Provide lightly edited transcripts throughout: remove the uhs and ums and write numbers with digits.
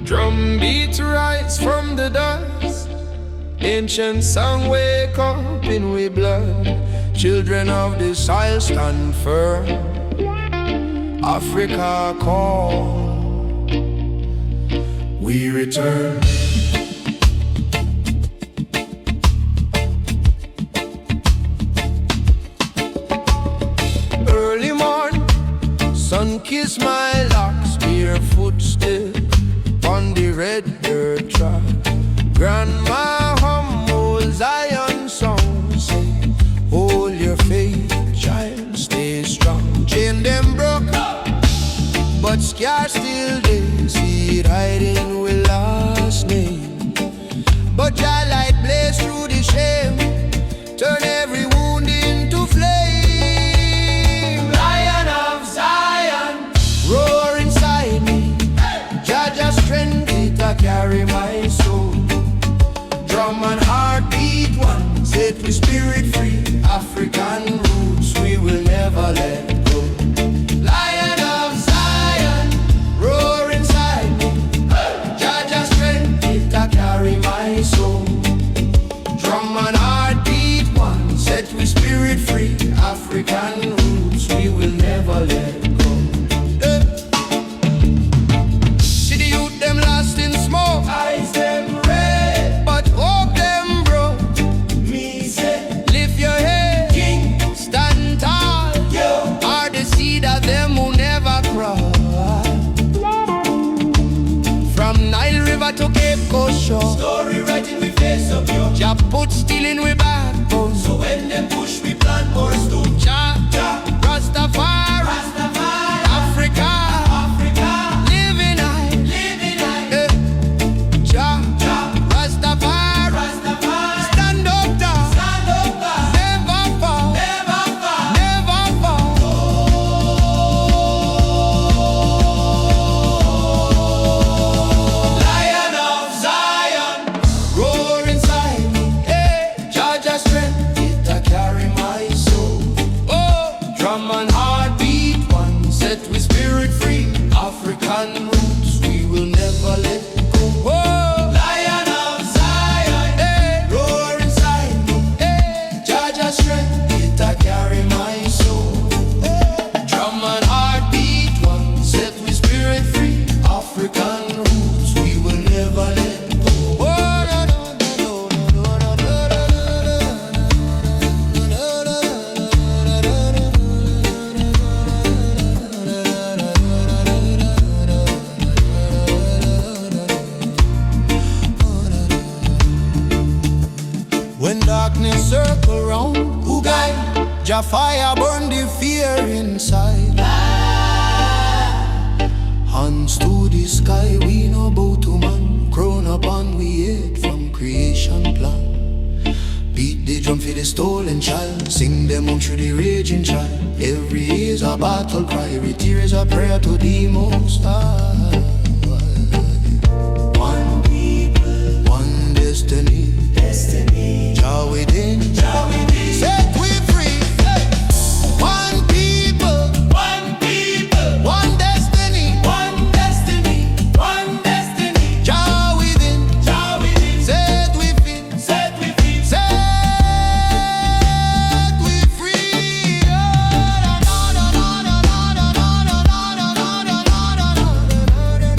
Drum beats rise from the dust, ancient song wake up in we blood. Children of the soil stand firm, Africa call, we return. Early morn, sun kiss my locks, barefoot still on the red dirt track. Grandma humble Zion song say, hold your faith, child, stay strong. Chain them broke, but scars still there. Seed hiding with last name, but your light blaze through the shame, turn every wound into flame. Lion of Zion, roar inside me. Jaja strength it a carry my soul. Drum and heartbeat one, set we spirit free. African roots we will never let go. Lion of Zion, roar inside me. Jaja strength it a carry my soul. Drum and heartbeat one, set we spirit free. African roots we will never let go. See the youth them lost in smoke, eyes them red, but hope them broke. Me say, lift your head, king, stand tall. Yo, are the seed of them who never crawl. From Nile River to Cape Coast shore, story writing we face up yo. Jah put steel in we backbone, so when them push we plant more stone. Jah, Jah, Rastafari, Rastafari, Africa, Africa, living high, living high. Jah, Jah, Rastafari, Rastafari, stand up tall, never fall, never fall, never fall. Lion of Zion, roar inside me. Hey, Jaja strength it a carry my soul. Oh, drum and heartbeat one, set we spirit free. African roots we will never let go. Oh, Lion of Zion, hey, roar inside me. Hey, Jaja strength it a carry my soul. Drum and heartbeat one, set we spirit free. African roots we will never let go. Oh, no, no, no, no, no, no, when darkness circle round, who guide? Jah fire burn the fear inside. Hands to the sky, we no bow to man. Crown upon we head from creation plan. Beat the drum for the stolen child, sing them on through the raging child. Every is a battle cry, every tear is a prayer to the Most High. One people, one destiny, destiny. Jah within, Jah within, set we free. One people, one people, one destiny, one destiny, one destiny. Jah within, set we free, set we free, set we free. Oh, no, no, no, no, no, no, no, no, no, no, no, no, no, no.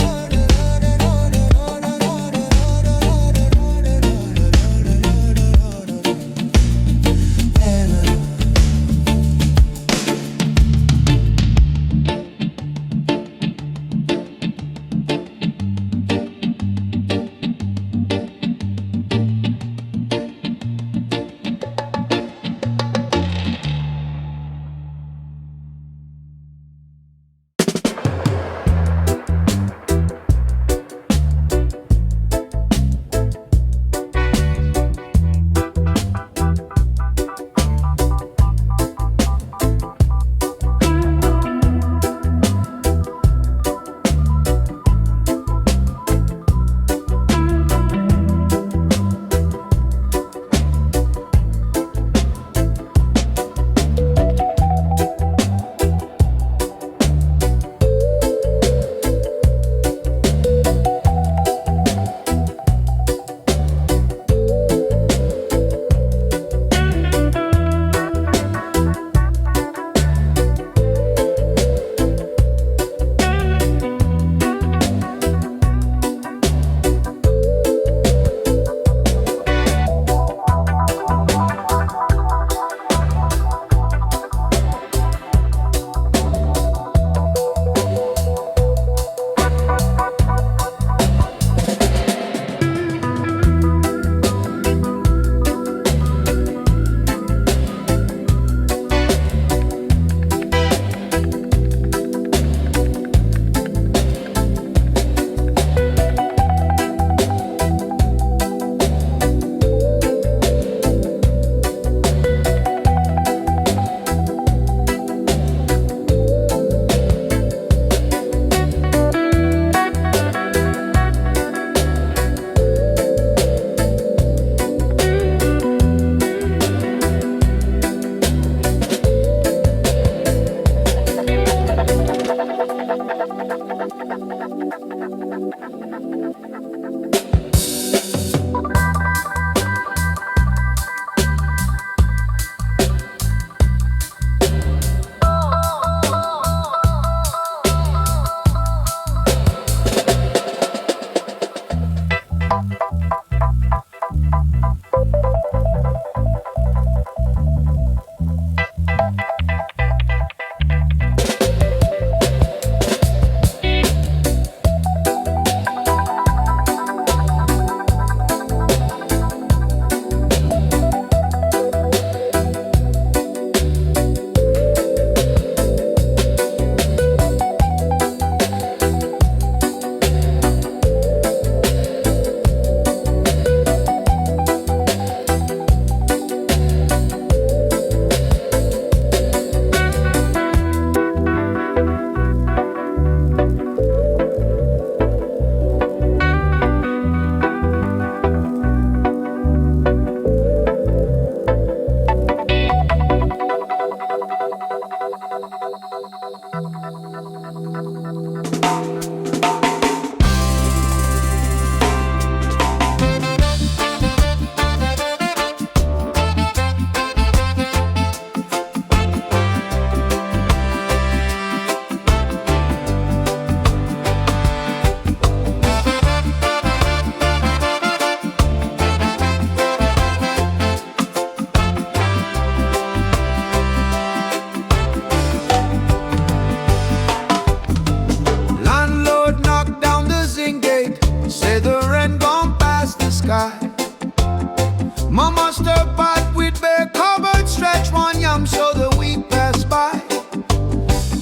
Mama stir pot with bare cupboard, stretch one yam so the week pass by.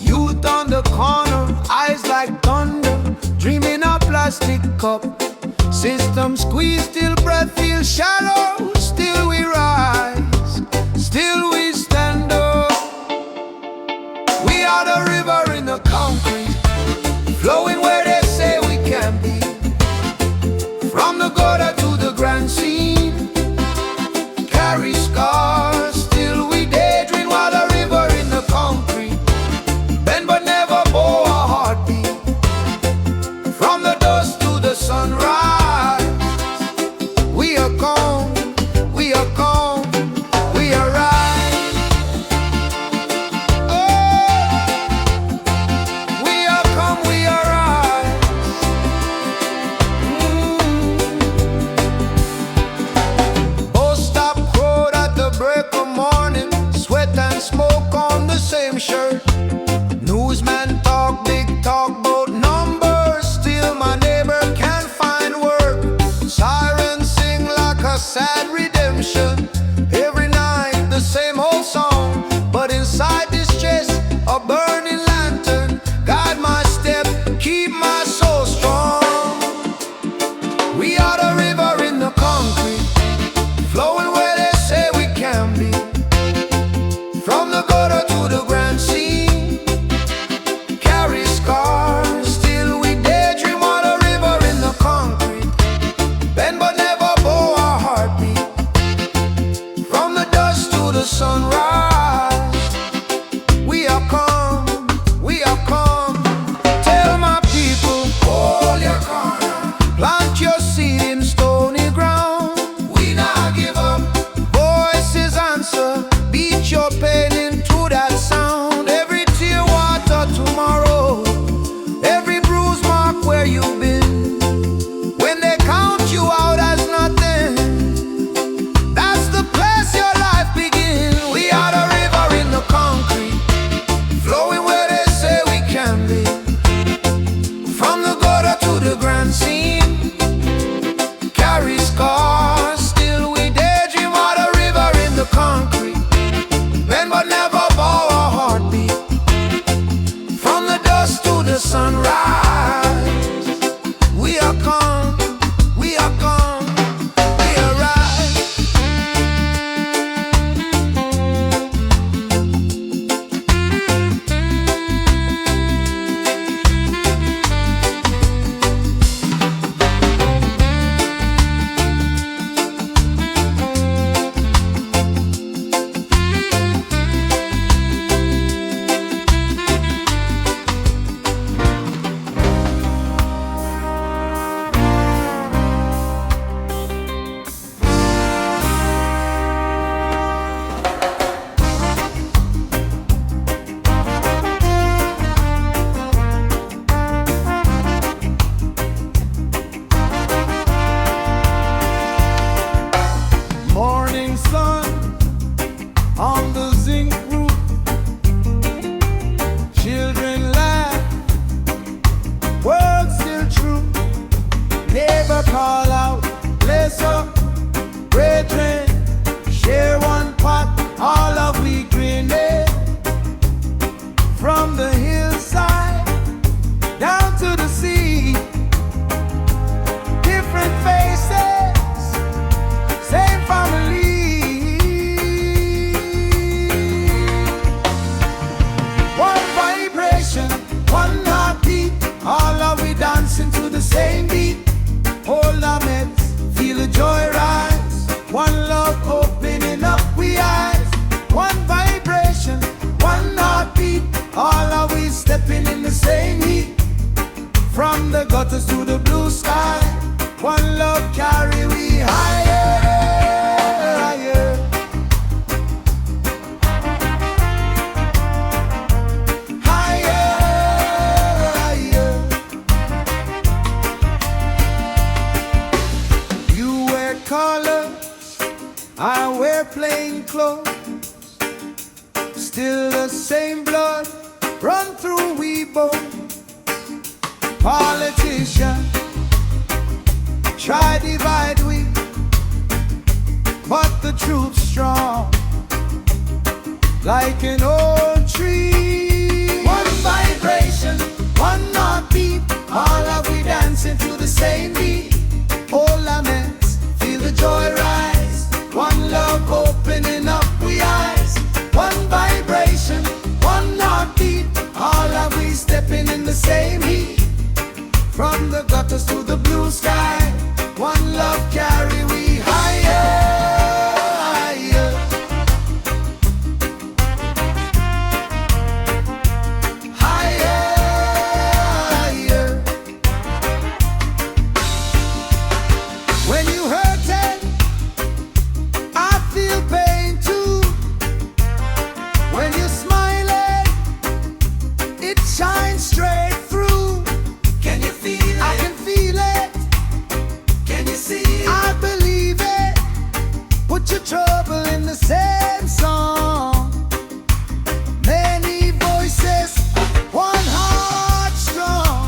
Youth on the corner, eyes like thunder, dreaming a plastic cup. System squeeze till breath feels shallow. Still we rise, still we stand up. We are the river in the concrete, flowing where they say we can be. From the gutter to the grand scene, carry scars, still we daydream. While the river in the concrete, bend but never bow a heartbeat. From the dust to the sunrise, we are calm, we are calm, we are right. Oh, we are calm, we are right. Bus stop crowd at the break of morning, sweat and smoke on the same shirt. Newsman talk big talk about numbers, still my neighbor can't find work. Sirens sing like a sad redemption, every night the same old song. But inside this chest, a burning lantern, guide my step, keep my soul strong. We are the river in the concrete, flowing where they say we can be. From the gutter to the grand scene, carry scars, still we daydream. On the river in the concrete, bend but never bow our heartbeat. From the dust to the sunrise, we are calm, we are calm. Tell my people, hold your corner, plant your seed in stony ground. We not give up, voices answer, beat your pain into that sound. Every tear water tomorrow, every bruise mark where you've been. When they count you out as nothing, that's the place your life begins. We are the river in the concrete, flowing where they say we can be. From the gutter to the grand scene, carry scars, still we daydream. On the river in the concrete, bend but never bow a heartbeat. From the dust to the sunrise, we are calm, we are calm, we are right. Morning sun on the zinc roof, children laugh, words still true. Neighbor call out, bless up, brethren, share one pot, all of we grinning. From the hillside down to the sea, different faces, same family. One vibration, one heartbeat, all of we dancing to the same beat. Hold our heads, feel the joy rise. One love opening up we eyes. One vibration, one heartbeat, all of we stepping in the same heat. From the gutters to the blue sky, one love carry we higher, higher. Higher, higher. You wear colors, I wear plain clothes. Still the same blood run through we both. Politician, try divide we. but the truth's strong, like an old tree. One vibration, one heartbeat, all of we dancing to the same beat. All laments, feel the joy rise. One love opening up we eyes. One vibration, one heartbeat, all of we stepping in the same heat. From the gutters to the blue sky, one love carry we higher. Trouble in the same song. Many voices, one heart strong.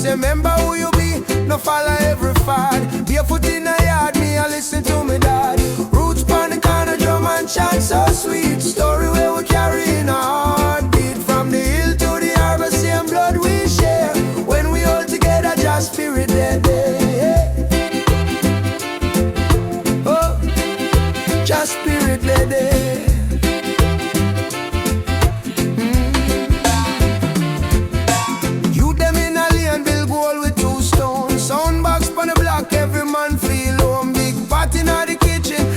Remember who you be, no follow every fad. Barefoot in the yard, me a listen to me dad. Roots pon the corner, drum and chant so sweet. Story where we carry in our heartbeat. From the hill to the harbor, same blood we share. When we all together, just spirit that day. Oh, just spirit that day.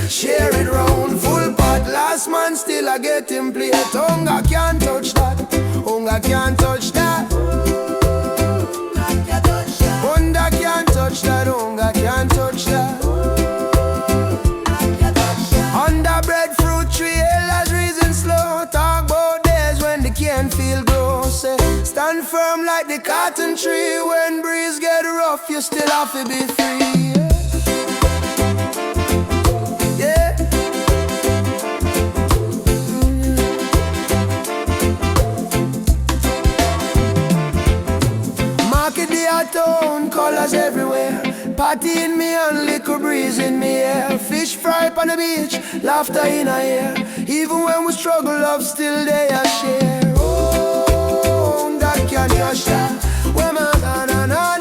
Share it round, full pot. Last man still a get him plate. Hunger can't touch that. Hunger can't touch that. Hunger can't touch that. Hunger can't touch that. Under breadfruit tree, elders reason slow. Talk about days when they can't feel glow. Say, stand firm like the cotton tree. When breeze get rough, you still have to be free. Town colors everywhere, party in me and liquor breeze in me air. Fish fry on the beach, laughter in our ear. Even when we struggle, love still there I share. Oh, that can't touch that. Well, man,